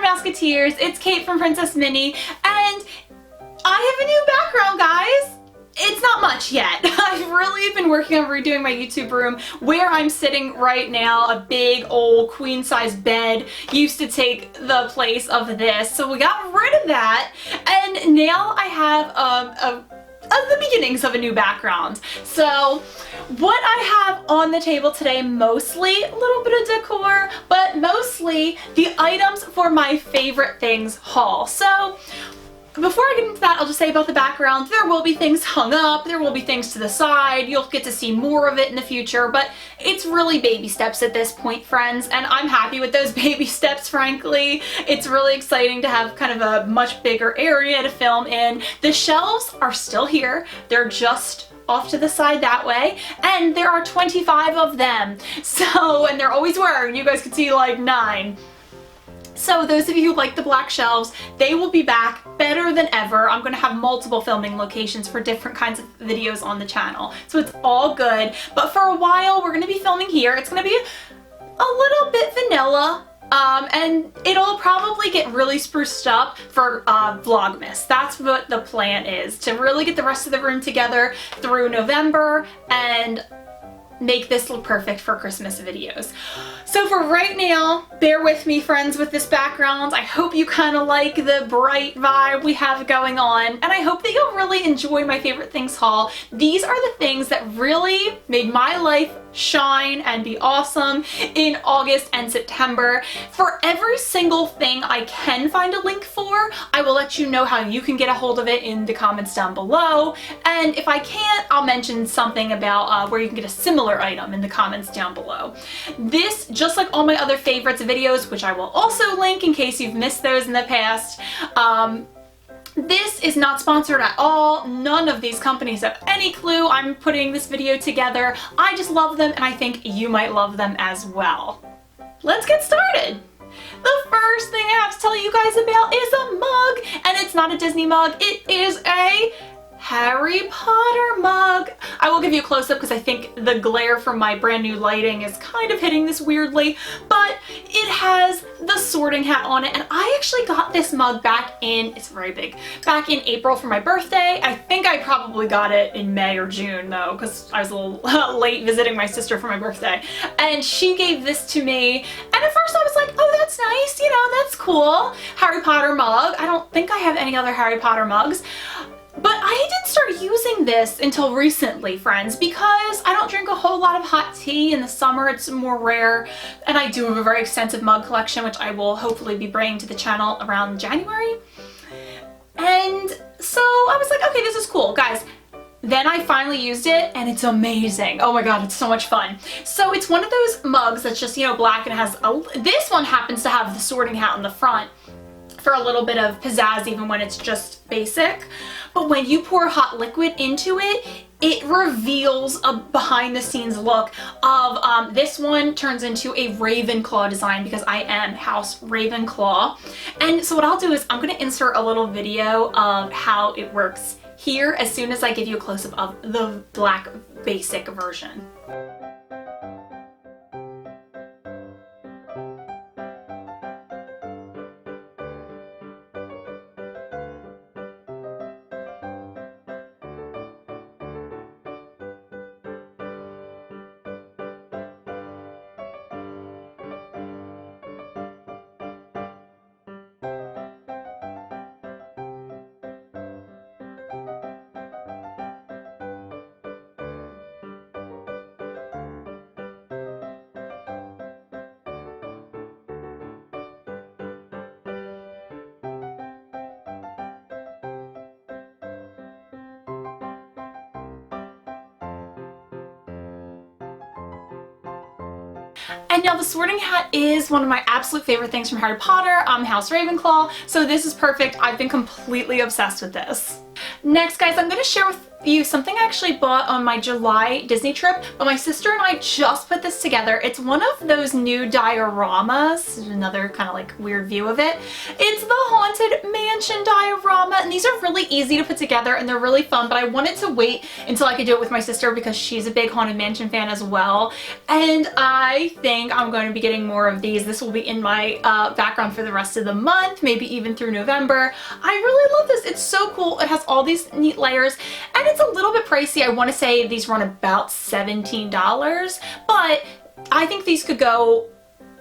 Musketeers. It's Kate from PrincessMinnie, and I have a new background, guys. It's not much yet. I've really been working on redoing my YouTube room. Where I'm sitting right now, a big old queen size bed used to take the place of this, so we got rid of that, and now I have the beginnings of a new background. So what I have on the table today, mostly a little bit of decor, but mostly the items for my favorite things haul. So before I get into that, I'll just say about the background, there will be things hung up, there will be things to the side, you'll get to see more of it in the future, but it's really baby steps at this point, friends, and I'm happy with those baby steps, frankly. It's really exciting to have kind of a much bigger area to film in. The shelves are still here, they're just off to the side that way, and there are 25 of them, so, and there always were, and you guys could see like 9. So those of you who like the black shelves, they will be back better than ever. I'm going to have multiple filming locations for different kinds of videos on the channel. So it's all good. But for a while, we're going to be filming here. It's going to be a little bit vanilla. And it'll probably get really spruced up for Vlogmas. That's what the plan is, to really get the rest of the room together through November and make this look perfect for Christmas videos. So for right now, bear with me, friends, with this background. I hope you kind of like the bright vibe we have going on, and I hope that you'll really enjoy my favorite things haul. These are the things that really made my life shine and be awesome in August and September. For every single thing I can find a link for, I will let you know how you can get a hold of it in the comments down below, and if I can't, I'll mention something about where you can get a similar item in the comments down below. This, just like all my other favorites videos, which I will also link in case you've missed those in the past, this is not sponsored at all. None of these companies have any clue I'm putting this video together. I just love them, and I think you might love them as well. Let's get started. The first thing I have to tell you guys about is a mug, and it's not a Disney mug. It is a Harry Potter mug. I will give you a close-up because I think the glare from my brand new lighting is kind of hitting this weirdly, but it has the Sorting Hat on it, and I actually got this mug back in, it's very big, back in April for my birthday. I think I probably got it in May or June though, because I was a little late visiting my sister for my birthday, and she gave this to me, and at first I was like, oh, that's nice, you know, that's cool. Harry Potter mug. I don't think I have any other Harry Potter mugs. But I didn't start using this until recently, friends, because I don't drink a whole lot of hot tea. In the summer it's more rare, and I do have a very extensive mug collection, which I will hopefully be bringing to the channel around January. And so I was like, okay, this is cool, guys. Then I finally used it, and it's amazing. Oh my god, it's so much fun. So it's one of those mugs that's just, you know, black, and it has this one happens to have the Sorting Hat on the front for a little bit of pizzazz even when it's just basic. But when you pour hot liquid into it, it reveals a behind the scenes look of, this one turns into a Ravenclaw design because I am House Ravenclaw. And so what I'll do is I'm going to insert a little video of how it works here as soon as I give you a close-up of the black basic version. And now the Sorting Hat is one of my absolute favorite things from Harry Potter. I'm House Ravenclaw, so this is perfect. I've been completely obsessed with this. Next, guys, I'm going to share with you something I actually bought on my July Disney trip, but my sister and I just put this together. It's one of those new dioramas. Another kind of like weird view of it. It's the Haunted Mansion diorama, and these are really easy to put together and they're really fun, but I wanted to wait until I could do it with my sister because she's a big Haunted Mansion fan as well. And I think I'm going to be getting more of these. This will be in my background for the rest of the month, maybe even through November. I really love this. It's so cool. It has all these neat layers and it's a little bit pricey. I want to say these run about $17, but I think these could go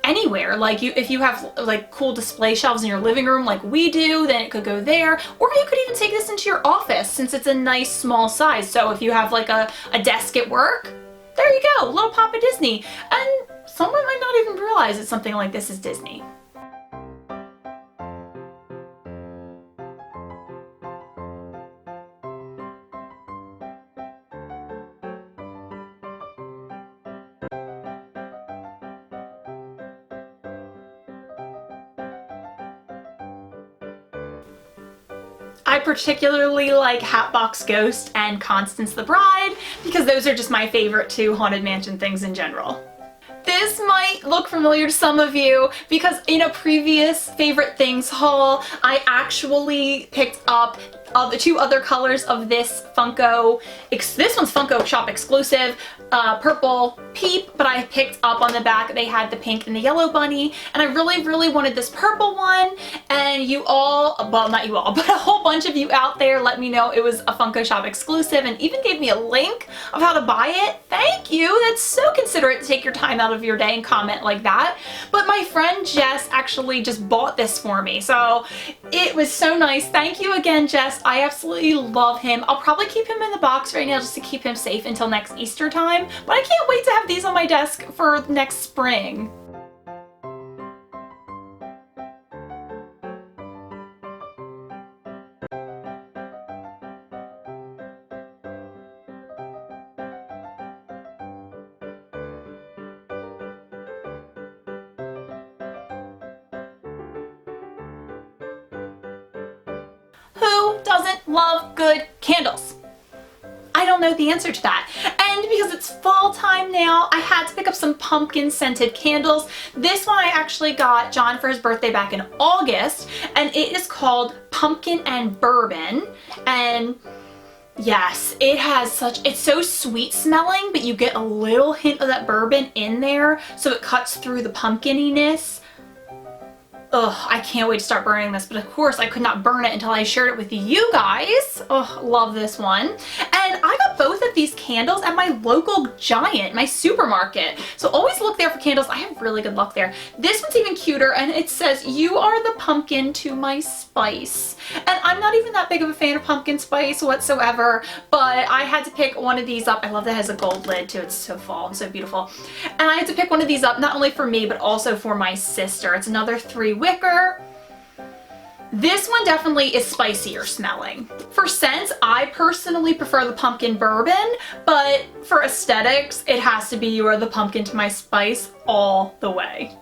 anywhere. Like if you have like cool display shelves in your living room like we do, then it could go there. Or you could even take this into your office since it's a nice small size. So if you have like a desk at work, there you go, a little pop of Disney. And someone might not even realize that something like this is Disney. I particularly like Hatbox Ghost and Constance the Bride because those are just my favorite two Haunted Mansion things in general. This might look familiar to some of you because in a previous favorite things haul, I actually picked up the two other colors of this Funko. This one's Funko Shop exclusive, purple Peep, but I picked up on the back, they had the pink and the yellow bunny, and I really wanted this purple one, and you all, well not you all, but a whole bunch of you out there let me know it was a Funko Shop exclusive and even gave me a link of how to buy it. Thank you, that's so considerate to take your time out of your day and comment like that. But my friend Jess actually just bought this for me, so it was so nice. Thank you again, Jess. I absolutely love him. I'll probably keep him in the box right now just to keep him safe until next Easter time, but I can't wait to have these on my desk for next spring. Who doesn't love good candles? I don't know the answer to that. And because it's fall time now, I had to pick up some pumpkin scented candles. This one I actually got John for his birthday back in August, and it is called Pumpkin and Bourbon. And yes, it has it's so sweet smelling, but you get a little hint of that bourbon in there, so it cuts through the pumpkininess. Ugh, I can't wait to start burning this, but of course I could not burn it until I shared it with you guys. Ugh, love this one. And I got both of these candles at my local Giant, my supermarket. So always look there for candles. I have really good luck there. This one's even cuter, and it says, "You are the pumpkin to my spice." And I'm not even that big of a fan of pumpkin spice whatsoever, but I had to pick one of these up. I love that it has a gold lid too. It's so fall and so beautiful. And I had to pick one of these up not only for me, but also for my sister. It's another 3 wicker. This one definitely is spicier smelling. For scents, I personally prefer the pumpkin bourbon, but for aesthetics, it has to be "You are the pumpkin to my spice" all the way.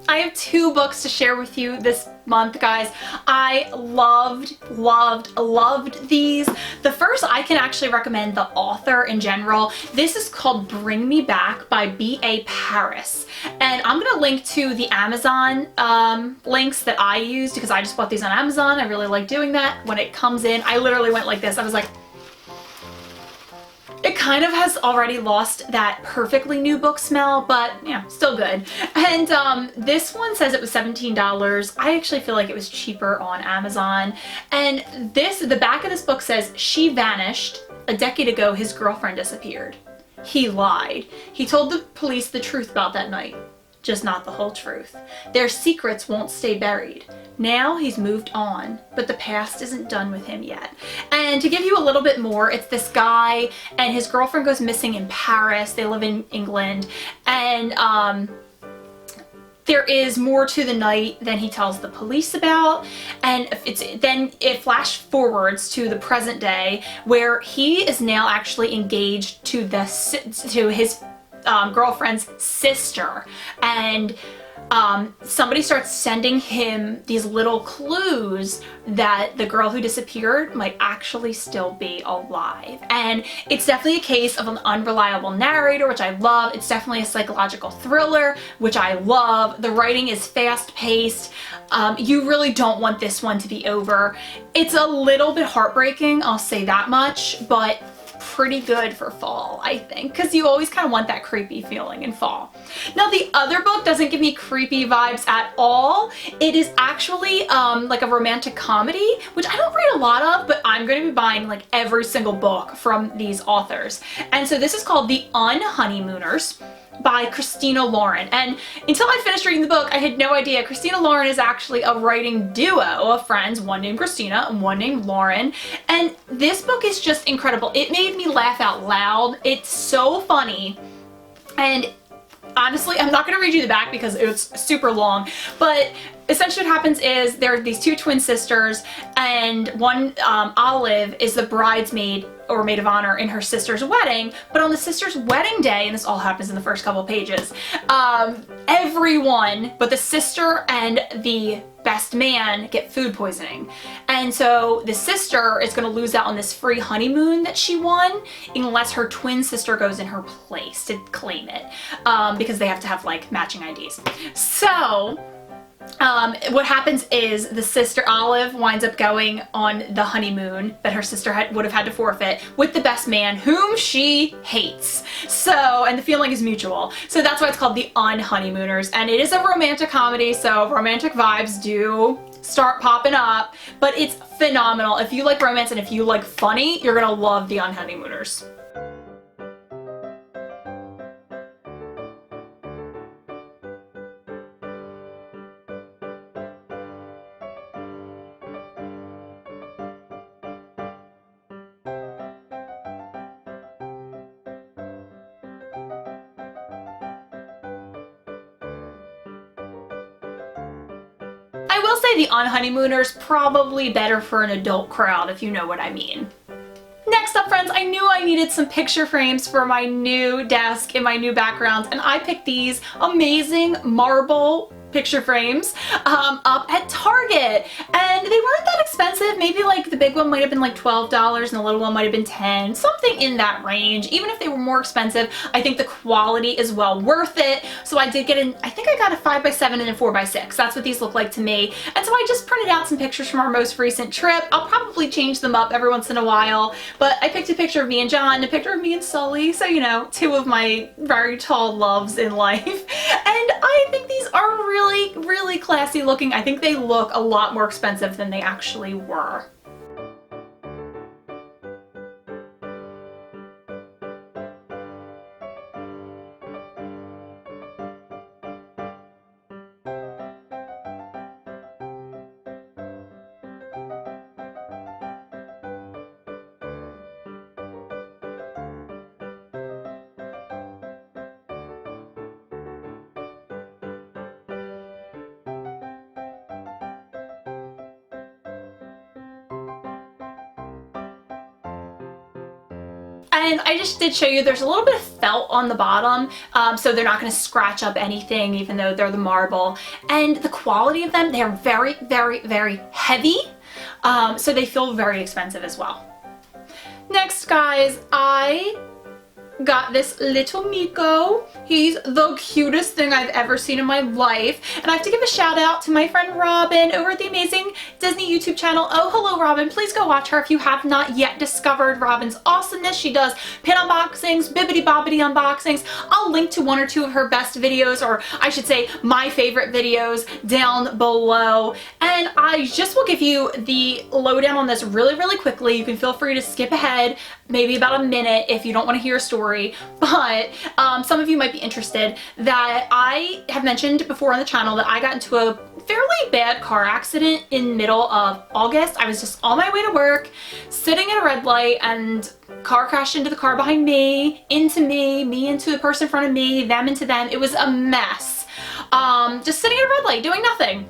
I have 2 books to share with you this month, guys. I loved these. The first, I can actually recommend the author in general. This is called Bring Me Back by B.A. Paris. And I'm gonna link to the Amazon links that I used because I just bought these on Amazon. I really like doing that. When it comes in, I literally went like this. I was like, it kind of has already lost that perfectly new book smell, but yeah, still good. And this one says it was $17. I actually feel like it was cheaper on Amazon. And the back of this book says, "She vanished. A decade ago, his girlfriend disappeared. He lied. He told the police the truth about that night. Just not the whole truth. Their secrets won't stay buried. Now he's moved on, but the past isn't done with him yet." And to give you a little bit more, it's this guy and his girlfriend goes missing in Paris. They live in England, and there is more to the night than he tells the police about, and then it flash forwards to the present day where he is now actually engaged to his girlfriend's sister, and somebody starts sending him these little clues that the girl who disappeared might actually still be alive. And it's definitely a case of an unreliable narrator, which I love. It's definitely a psychological thriller, which I love. The writing is fast-paced. You really don't want this one to be over. It's a little bit heartbreaking, I'll say that much, but pretty good for fall, I think, because you always kind of want that creepy feeling in fall. Now, the other book doesn't give me creepy vibes at all. It is actually like a romantic comedy, which I don't read a lot of, but I'm going to be buying like every single book from these authors. And so this is called The Unhoneymooners by Christina Lauren. And until I finished reading the book, I had no idea Christina Lauren is actually a writing duo of friends, one named Christina and one named Lauren. And this book is just incredible. It made me laugh out loud. It's so funny. And honestly, I'm not going to read you the back because it's super long, but essentially what happens is there are these two twin sisters, and one, Olive, is the bridesmaid or maid of honor in her sister's wedding, but on the sister's wedding day, and this all happens in the first couple pages, everyone but the sister and the best man get food poisoning. And so the sister is going to lose out on this free honeymoon that she won unless her twin sister goes in her place to claim it, because they have to have like matching IDs. So what happens is the sister Olive winds up going on the honeymoon that her sister would have had to forfeit with the best man, whom she hates. So, and the feeling is mutual. So that's why it's called The Unhoneymooners, and it is a romantic comedy, so romantic vibes do start popping up, but it's phenomenal. If you like romance and if you like funny, you're gonna love The Unhoneymooners. I will say The Unhoneymooners probably better for an adult crowd, if you know what I mean. Next up, friends, I knew I needed some picture frames for my new desk and my new backgrounds, and I picked these amazing marble picture frames up at Target, and they weren't that expensive. Maybe like the big one might have been like $12 and the little one might have been $10, something in that range. Even if they were more expensive, I think the quality is well worth it. So I did get I think I got a 5x7 and a 4x6. That's what these look like to me. And so I just printed out some pictures from our most recent trip. I'll probably change them up every once in a while, but I picked a picture of me and John, a picture of me and Sully, so you know, two of my very tall loves in life. And I think these are really classy looking. I think they look a lot more expensive than they actually were. And I just did show you there's a little bit of felt on the bottom, so they're not going to scratch up anything even though they're the marble. And the quality of them, they're very heavy, so they feel very expensive as well. Next, guys, I got this little Miko. He's the cutest thing I've ever seen in my life. And I have to give a shout out to my friend Robin over at the amazing Disney YouTube channel, Oh Hello Robin. Please go watch her if you have not yet discovered Robin's awesomeness. She does pin unboxings, bibbidi bobbidi unboxings. I'll link to one or two of her best videos, or I should say my favorite videos, down below. And I just will give you the lowdown on this really quickly. You can feel free to skip ahead, maybe about a minute if you don't want to hear a story. But some of you might be interested that I have mentioned before on the channel that I got into a fairly bad car accident in middle of August. I was just on my way to work, sitting at a red light, and car crashed into the car behind me, into me into the person in front of me, them into them. It was a mess. just sitting at a red light doing nothing.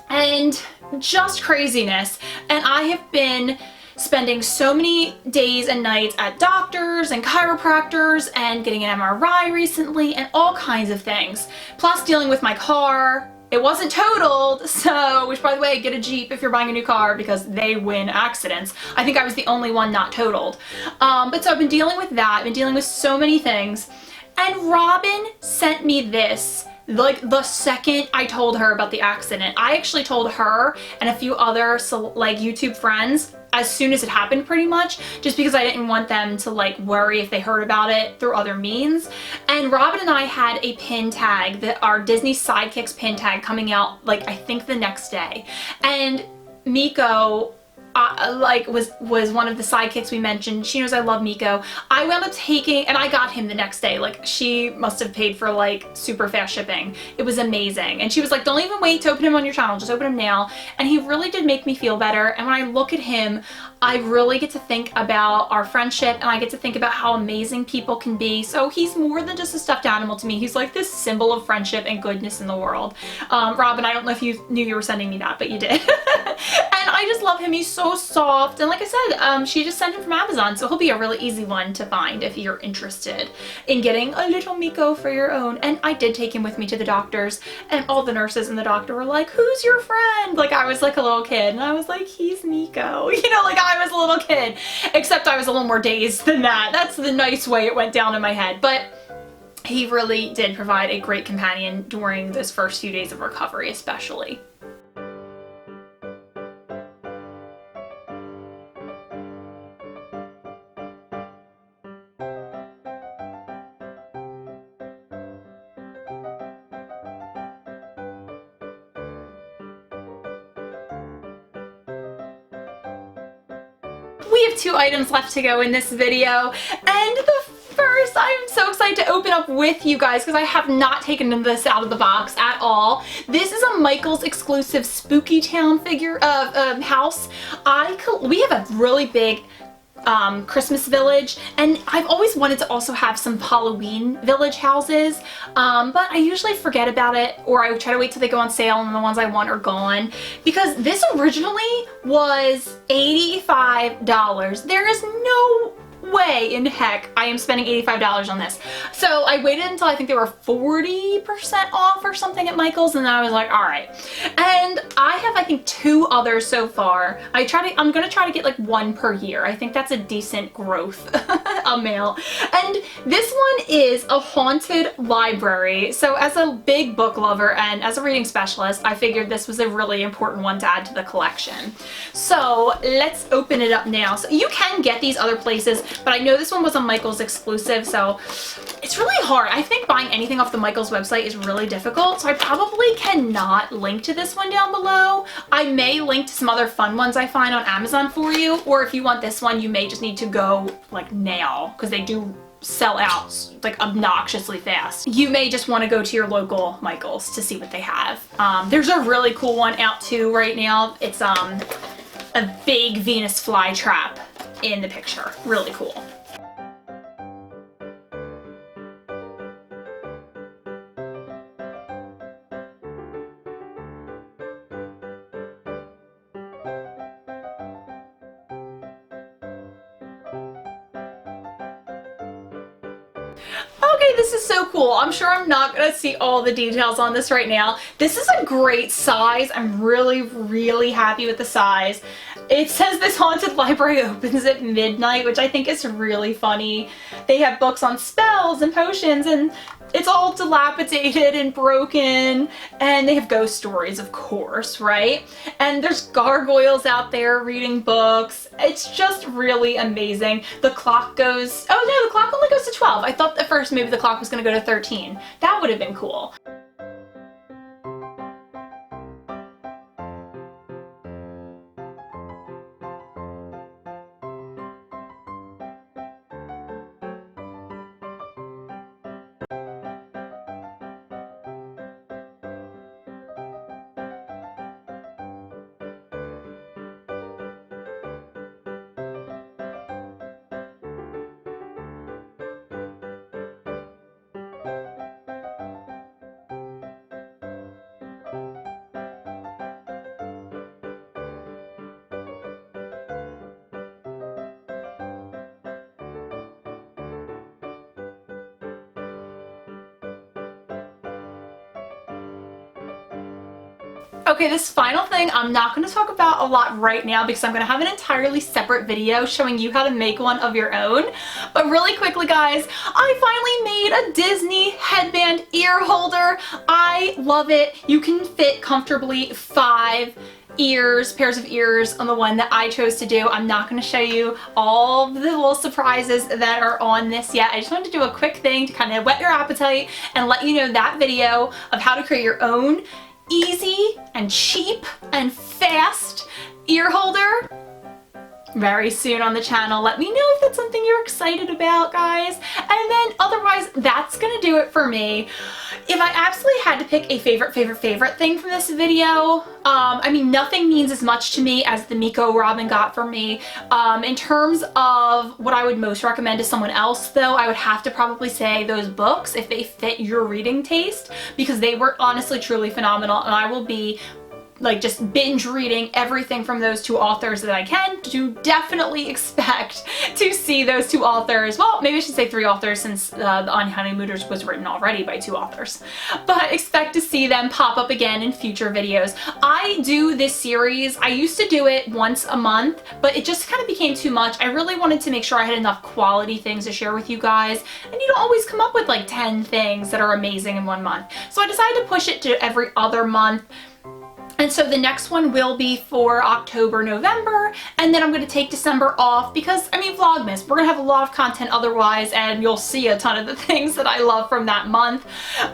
And just craziness. And I have been spending so many days and nights at doctors and chiropractors and getting an MRI recently and all kinds of things. Plus dealing with my car. It wasn't totaled, so, which by the way, get a Jeep if you're buying a new car because they win accidents. I think I was the only one not totaled. But so I've been dealing with that, I've been dealing with so many things. And Robin sent me this like the second I told her about the accident. I actually told her and a few other like YouTube friends as soon as it happened pretty much, just because I didn't want them to like worry if they heard about it through other means. And Robin and I had a pin tag, that our Disney Sidekicks pin tag coming out like I think the next day. And Miko like was one of the sidekicks we mentioned. She knows I love Miko. I wound up taking, and I got him the next day. Like she must have paid for like super fast shipping. It was amazing. And she was like, don't even wait to open him on your channel, just open him now. And he really did make me feel better. And when I look at him, I really get to think about our friendship, and I get to think about how amazing people can be. So he's more than just a stuffed animal to me. He's like this symbol of friendship and goodness in the world. Robin, I don't know if you knew you were sending me that, but you did. And I just love him. He's so soft. And like I said, she just sent him from Amazon, so he'll be a really easy one to find if you're interested in getting a little Miko for your own. And I did take him with me to the doctors, and all the nurses and the doctor were like, who's your friend? Like I was like a little kid, and I was like, he's Miko. You know, like I was a little kid, except I was a little more dazed than that. That's the nice way it went down in my head. But he really did provide a great companion during those first few days of recovery, especially. We have 2 items left to go in this video, and the first I'm so excited to open up with you guys because I have not taken this out of the box at all. This is a Michael's exclusive Spooky Town figure house. We have a really big Christmas village, and I've always wanted to also have some Halloween village houses, but I usually forget about it, or I try to wait till they go on sale and the ones I want are gone, because this originally was $85. There is no way in heck I am spending $85 on this. So I waited until I think they were 40% off or something at Michael's, and then I was like, all right. And I have, I think, 2 others so far. I'm gonna try to get like 1 per year. I think that's a decent growth amount. And this one is a haunted library. So as a big book lover and as a reading specialist, I figured this was a really important one to add to the collection. So let's open it up now. So you can get these other places, but I know this one was a Michael's exclusive, so it's really hard. I think buying anything off the Michael's website is really difficult, so I probably cannot link to this one down below. I may link to some other fun ones I find on Amazon for you, or if you want this one, you may just need to go like now, because they do sell out like obnoxiously fast. You may just want to go to your local Michael's to see what they have. There's a really cool one out too right now. It's a big Venus flytrap in the picture. Really cool. Okay, this is so cool. I'm sure I'm not gonna see all the details on this right now. This is a great size. I'm really, really happy with the size. It says this haunted library opens at midnight, which I think is really funny. They have books on spells and potions, and it's all dilapidated and broken, and they have ghost stories, of course, right? And there's gargoyles out there reading books. It's just really amazing. The clock goes, oh no, the clock only goes to 12. I thought at first maybe the clock was gonna go to 13. That would have been cool. Okay, this final thing I'm not going to talk about a lot right now because I'm going to have an entirely separate video showing you how to make one of your own. But really quickly, guys, I finally made a Disney headband ear holder. I love it. You can fit comfortably 5 pairs of ears on the one that I chose to do. I'm not going to show you all the little surprises that are on this yet. I just wanted to do a quick thing to kind of whet your appetite and let you know that video of how to create your own easy and cheap and fast ear holder very soon on the channel. Let me know if that's something you're excited about, guys. And then otherwise, that's gonna do it for me. If I absolutely had to pick a favorite thing from this video, I mean, nothing means as much to me as the Meeko Robin got for me. In terms of what I would most recommend to someone else, though, I would have to probably say those books, if they fit your reading taste, because they were honestly truly phenomenal, and I will be like just binge reading everything from those 2 authors that I can. To definitely expect to see those 2 authors. Well, maybe I should say 3 authors since the Unhoneymooners was written already by 2 authors. But expect to see them pop up again in future videos. I do this series, I used to do it once a month, but it just kind of became too much. I really wanted to make sure I had enough quality things to share with you guys, and you don't always come up with like 10 things that are amazing in 1 month. So I decided to push it to every other month. And so the next one will be for October, November, and then I'm going to take December off because, I mean, Vlogmas, we're going to have a lot of content otherwise, and you'll see a ton of the things that I love from that month.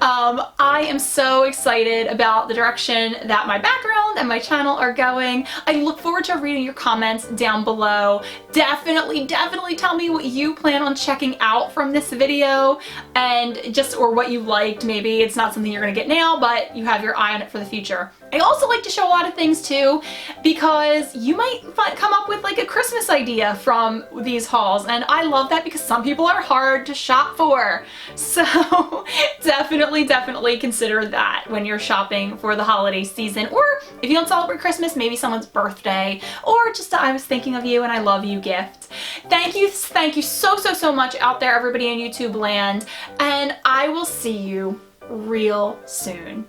I am so excited about the direction that my background and my channel are going. I look forward to reading your comments down below. Definitely tell me what you plan on checking out from this video, and or what you liked. Maybe it's not something you're going to get now, but you have your eye on it for the future. I also like to show a lot of things too, because you might come up with like a Christmas idea from these hauls, and I love that because some people are hard to shop for. So definitely consider that when you're shopping for the holiday season, or if you don't celebrate Christmas, maybe someone's birthday, or just a I was thinking of you and I love you gift. Thank you so much out there, everybody in YouTube land, and I will see you real soon.